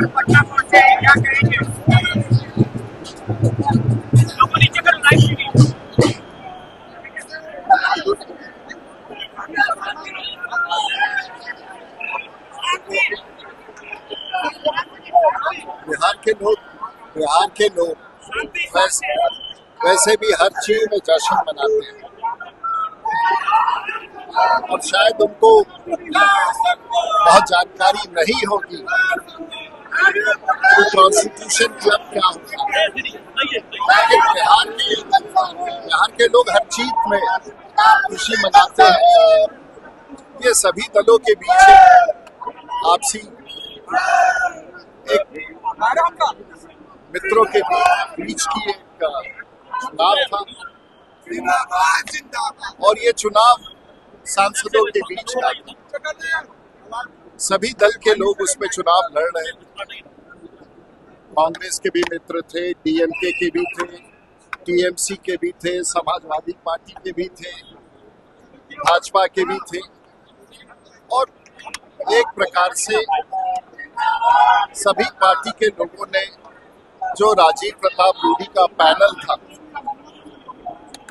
पटना पहुंचे, क्या कहेंगे? लोगों नीचे करो लाइव स्ट्रीमिंग। बिहार के लोग वैसे भी हर चीज में जश्न मनाते हैं और शायद उनको बहुत जानकारी नहीं होगी कि कॉन्स्टिट्यूशन क्लब क्या होता है। लेकिन बिहार के लोग हर चीज में खुशी मनाते हैं। ये सभी दलों के बीच आपसी एक मित्रों के बीच की एक चुनाव था और ये चुनाव सांसदों के बीच का था। सभी दल के लोग उसमें चुनाव लड़ रहे थे। कांग्रेस के भी मित्र थे, डीएमके के भी थे, टीएमसी के भी थे, समाजवादी पार्टी के भी थे, भाजपा के भी थे और एक प्रकार से सभी पार्टी के लोगों ने जो राजीव प्रताप रूडी का पैनल था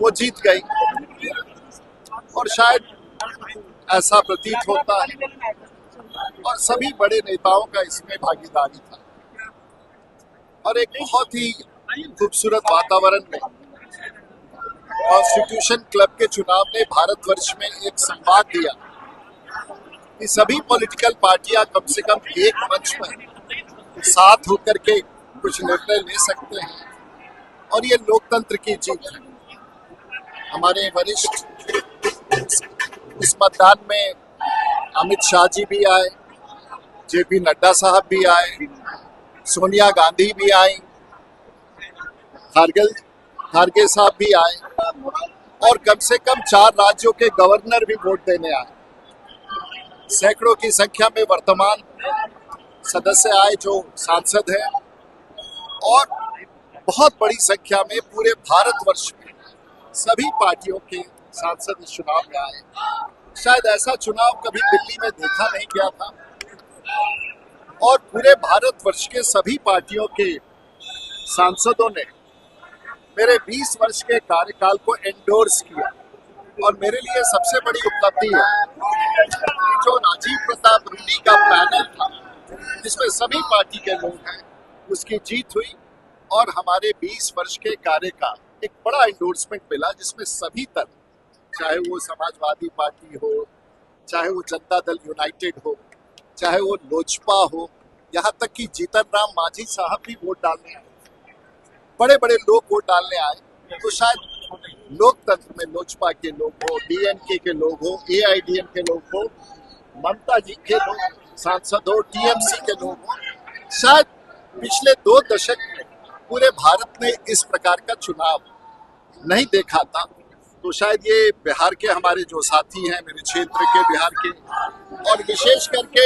वो जीत गई और शायद ऐसा प्रतीत होता है और सभी बड़े नेताओं का इसमें भागीदारी था और एक बहुत ही खूबसूरत वातावरण में कॉन्स्टिट्यूशन क्लब के चुनाव ने भारतवर्ष में एक संवाद दिया कि सभी पॉलिटिकल पार्टियां कम से कम एक मंच पर साथ होकर के कुछ निर्णय ले सकते हैं और ये लोकतंत्र की जीत है। हमारे वरिष्ठ इस मतदान में अमित शाह जी भी आए, जेपी नड्डा साहब भी आए, सोनिया गांधी भी आई, खारगे साहब भी आए और कम से कम 4 राज्यों के गवर्नर भी वोट देने आए। सैकड़ों की संख्या में वर्तमान सदस्य आए जो सांसद हैं और बहुत बड़ी संख्या में पूरे भारतवर्ष में सभी पार्टियों के सांसद इस चुनाव में आए। शायद ऐसा चुनाव कभी दिल्ली में देखा नहीं गया था और पूरे भारतवर्ष के सभी पार्टियों के सांसदों ने मेरे 20 वर्ष के कार्यकाल को एंडोर्स किया और मेरे लिए सबसे बड़ी उपलब्धि है जो राजीव प्रताप रूडी का पैनल था जिसमें सभी पार्टी के लोग हैं, उसकी जीत हुई और हमारे 20 वर्ष के कार्य का एक बड़ा एंडोर्समेंट मिला जिसमें सभी दल, चाहे वो समाजवादी पार्टी हो, चाहे वो जनता दल यूनाइटेड हो, चाहे वो लोजपा हो, यहाँ तक कि जीतन राम मांझी साहब भी वोट डालने आए, बड़े बड़े लोग वोट डालने आए। तो शायद लोकतंत्र में लोजपा के लोग हो, डीएमके के लोग हो, एआईडीएम के लोग हो, ममता जी के लोग सांसद हो, टीएमसी के लोग हो, शायद पिछले 2 दशक में पूरे भारत ने इस प्रकार का चुनाव नहीं देखा था। तो शायद ये बिहार के हमारे जो साथी हैं, मेरे क्षेत्र के बिहार के और विशेष करके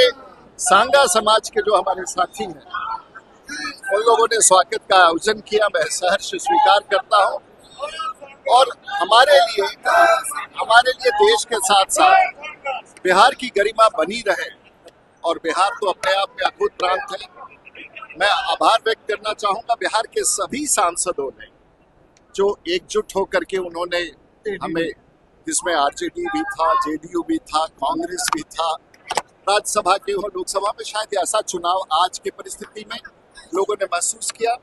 सांगा समाज के जो हमारे साथी हैं, उन लोगों ने स्वागत का आयोजन किया, मैं सहर्ष स्वीकार करता हूँ और हमारे लिए देश के साथ साथ बिहार की गरिमा बनी रहे और बिहार तो अपने आप में अद्भुत प्रांत है। मैं आभार व्यक्त करना चाहूंगा बिहार के सभी सांसदों ने जो एकजुट होकर के उन्होंने हमें, जिसमें आरजेडी भी था, जेडीयू भी था, कांग्रेस भी था, राज्यसभा के हो, लोकसभा में शायद ऐसा चुनाव आज की परिस्थिति में लोगों ने महसूस किया।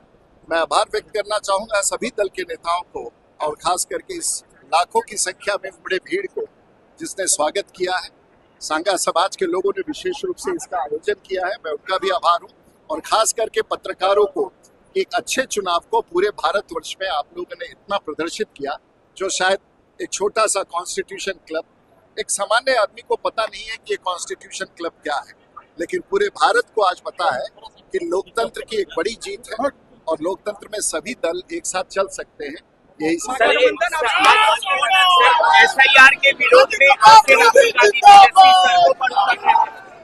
मैं आभार व्यक्त करना चाहूंगा सभी दल के नेताओं को और खास करके इस लाखों की संख्या में उमड़े भीड़ को जिसने स्वागत किया है। सांगा समाज के लोगों ने विशेष रूप से इसका आयोजन किया है, मैं उनका भी आभार हूँ और खास करके पत्रकारों को एक अच्छे चुनाव को पूरे भारतवर्ष में आप लोगों ने इतना प्रदर्शित किया जो शायद एक छोटा सा कॉन्स्टिट्यूशन क्लब, एक सामान्य आदमी को पता नहीं है कि ये कॉन्स्टिट्यूशन क्लब क्या है, लेकिन पूरे भारत को आज पता है कि लोकतंत्र की एक बड़ी जीत है और लोकतंत्र में सभी दल एक साथ चल सकते हैं। यही एसआईआर के विरोध में आपके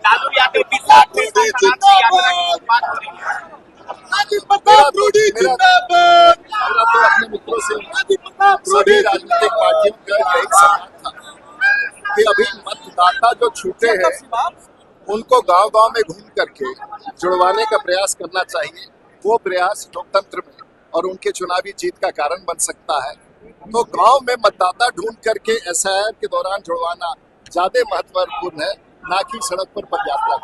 लालू यादव भी साथ में अपने मित्रों से सभी राजनीतिक पार्टियों का यही सवाल था कि अभी मतदाता जो छूटे हैं उनको गांव-गांव में घूम करके जुड़वाने का प्रयास करना चाहिए। वो प्रयास लोकतंत्र में और उनके चुनावी जीत का कारण बन सकता है। तो गांव में मतदाता ढूंढ करके एसआईआर के दौरान जुड़वाना ज्यादा महत्वपूर्ण है, ना कि सड़क पर पदयात्रा।